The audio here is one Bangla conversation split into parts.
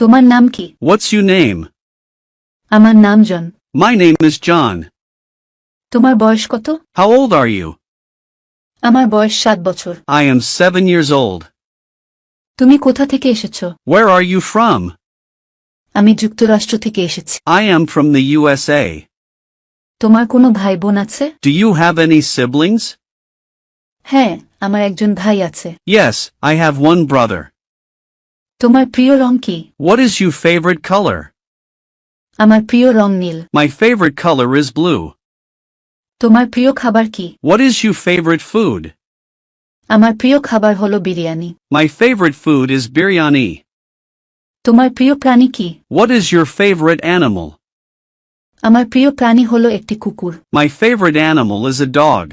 তোমার নাম কি? What's your name? আমার নাম জন। My name is John. তোমার বয়স কত? How old are you? আমার বয়স 7 বছর। I am 7 years old. তুমি কোথা থেকে এসেছো? Where are you from? আমি যুক্তরাষ্ট্র থেকে এসেছি। I am from the USA. তোমার কোনো ভাই বোন আছে? Do you have any siblings? হ্যাঁ, আমার একজন ভাই আছে। Yes, I have one brother. তোমার প্রিয় রং কি? What is your favorite color? আমার প্রিয় রং নীল। My favorite color is blue. তোমার প্রিয় খাবার কি? What is your favorite food? আমার প্রিয় খাবার হলো biryani. My favorite food is biryani. তোমার প্রিয় প্রাণী কি? What is your favorite animal? আমার প্রিয় প্রাণী হলো একটি কুকুর। My favorite animal is a dog.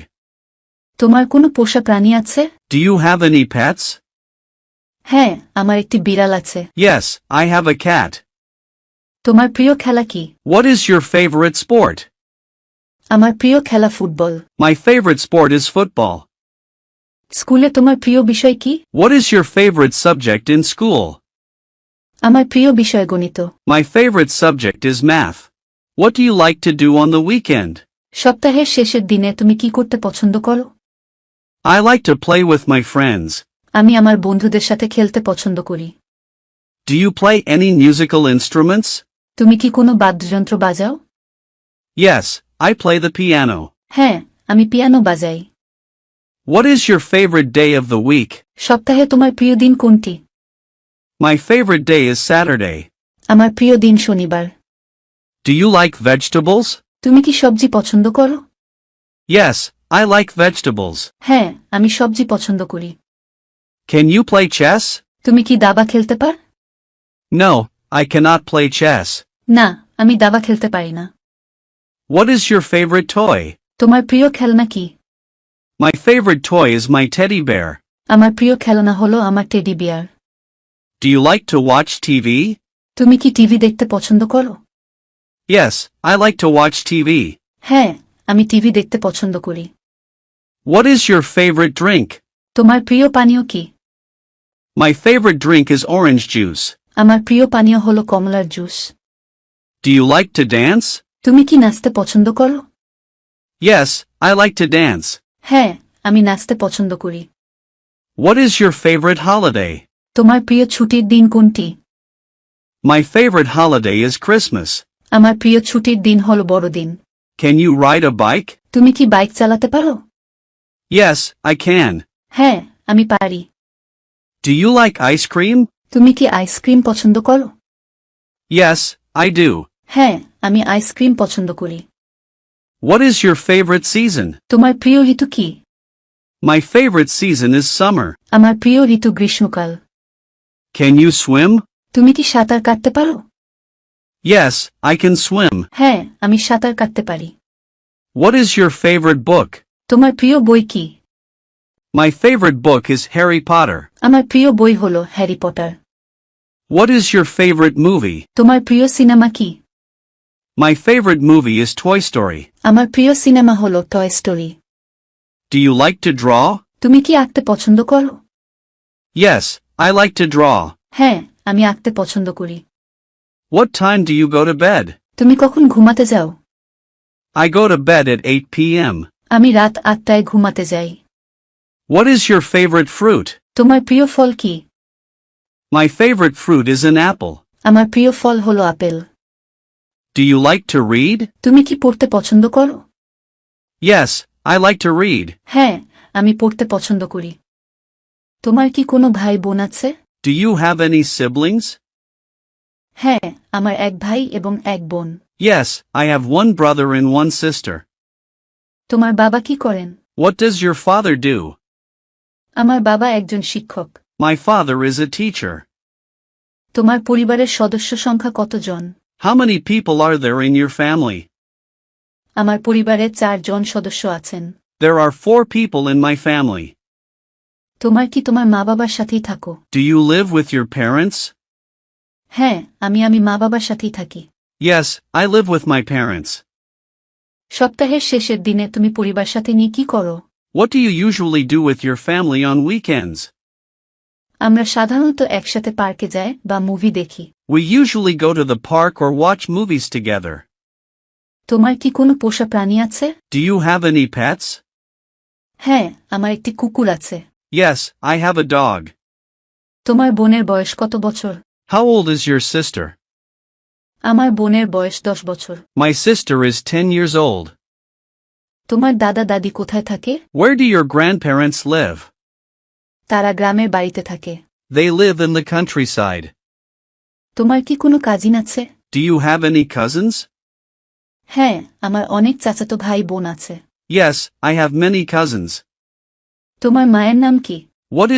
তোমার কোনো পোষা প্রাণী আছে? Do you have any pets? হ্যাঁ, আমার একটি বিড়াল আছে। Yes, I have a cat. তোমার প্রিয় খেলা কি? What is your favorite sport? আমার প্রিয় খেলা football. My favorite sport is football. স্কুলে তোমার প্রিয় বিষয় কি? What is your favorite subject in school? আমার প্রিয় বিষয় গণিত। My favorite subject is math. What do you like to do on the weekend? সপ্তাহের শেষের দিনে তুমি কি করতে পছন্দ করো? I like to play with my friends. আমি আমার বন্ধুদের সাথে খেলতে পছন্দ করি। Do you play any musical instruments? তুমি কি কোনো বাদ্যযন্ত্র বাজাও? Yes, I play the piano. হ্যাঁ, আমি পিয়ানো বাজাই। What is your favorite day of the week? সপ্তাহে তোমার প্রিয় দিন কোনটি? My favorite day is Saturday. আমার প্রিয় দিন শনিবার। Do you like vegetables? তুমি কি সবজি পছন্দ করো? Yes, I like vegetables. হ্যাঁ, আমি সবজি পছন্দ করি। Can you play chess? তুমি কি দাবা খেলতে পার? No, I cannot play chess. না, আমি দাবা খেলতে পারি না। What is your favorite toy? তোমার প্রিয় খেলনা কি? My favorite toy is my teddy bear. আমার প্রিয় খেলনা হলো আমার teddy bear. Do you like to watch TV? তুমি কি টিভি দেখতে পছন্দ করো? Yes, I like to watch TV. হ্যাঁ, আমি টিভি দেখতে পছন্দ করি। What is your favorite drink? তোমার প্রিয় পানীয় কি? My favorite drink is orange juice. আমার প্রিয় পানীয় হলো কমলার juice. Do you like to dance? তুমি কি নাচতে পছন্দ করো? Yes, I like to dance. হ্যাঁ, আমি নাচতে পছন্দ করি। What is your favorite holiday? তোমার প্রিয় ছুটির দিন কোনটি? My favorite holiday is Christmas. আমার প্রিয় ছুটির দিন হলো বড়দিন। Can you ride a bike? তুমি কি বাইক চালাতে পারো? Yes, I can. হ্যাঁ, আমি পারি। Do you like ice cream? তুমি কি আইসক্রিম পছন্দ করো? Yes, I do. হ্যাঁ, আমি আইসক্রিম পছন্দ করি। What is your favorite season? তোমার প্রিয় ঋতু কি? My favorite season is summer. আমার প্রিয় ঋতু গ্রীষ্মকাল। Can you swim? তুমি কি সাঁতার কাটতে পারো? Yes, I can swim. হ্যাঁ, আমি সাঁতার কাটতে পারি। What is your favorite book? তোমার প্রিয় বই কি? My favorite book is Harry Potter. আমার প্রিয় বই হলো Harry Potter. What is your favorite movie? তোমার প্রিয় সিনেমা কি? My favorite movie is Toy Story. আমার প্রিয় সিনেমা হলো toy story. Do you like to draw? তুমি কি আঁকতে পছন্দ করো? Yes, I like to draw. হ্যাঁ, আমি আঁকতে পছন্দ করি। What time do you go to bed? তুমি কখন ঘুমাতে যাও? I go to bed at 8 p.m. আমি রাত 8টায় ঘুমাতে যাই। What is your favorite fruit? তোমার প্রিয় ফল কি? My favorite fruit is an apple. আমার প্রিয় ফল হলো apple. Do you like to read? তুমি কি পড়তে পছন্দ করো? Yes, I like to read. হ্যাঁ, আমি পড়তে পছন্দ করি। তোমার কি কোনো ভাই বোন আছে? Do you have any siblings? হ্যাঁ, আমার এক ভাই এবং এক বোন। Yes, I have one brother and one sister. তোমার বাবা কি করেন? What does your father do? আমার বাবা একজন শিক্ষক। My father is a teacher. তোমার পরিবারের সদস্য সংখ্যা কতজন? How many people are there in your family? আমার পরিবারে 4 জন সদস্য আছেন। There are 4 people in my family. তোমার কি তোমার মা-বাবার সাথেই থাকো? Do you live with your parents? হ্যাঁ, আমি মা-বাবার সাথেই থাকি। Yes, I live with my parents. সপ্তাহের শেষের দিনে তুমি পরিবার সাথে নিয়ে কি করো? What do you usually do with your family on weekends? আমরা সাধারণত একসাথে পার্কে যাই বা মুভি দেখি। We usually go to the park or watch movies together. তোমার কি কোনো পোষা প্রাণী আছে? Do you have any pets? হ্যাঁ, আমার একটি কুকুর আছে। Yes, I have a dog. তোমার বোনের বয়স কত বছর? How old is your sister? আমার বোনের বয়স 10 বছর। My sister is 10 years old. তোমার দাদা দাদি কোথায় থাকে? Where do your grandparents live? তারা গ্রামের বাড়িতে থাকে। They live in the countryside. তোমার কি কোনো কাজিন আছে? Do you have any cousins? হ্যাঁ, আমার অনেক চাচাতো ভাই বোন আছে। Yes, I have many cousins. তোমার মায়ের নাম কি? What is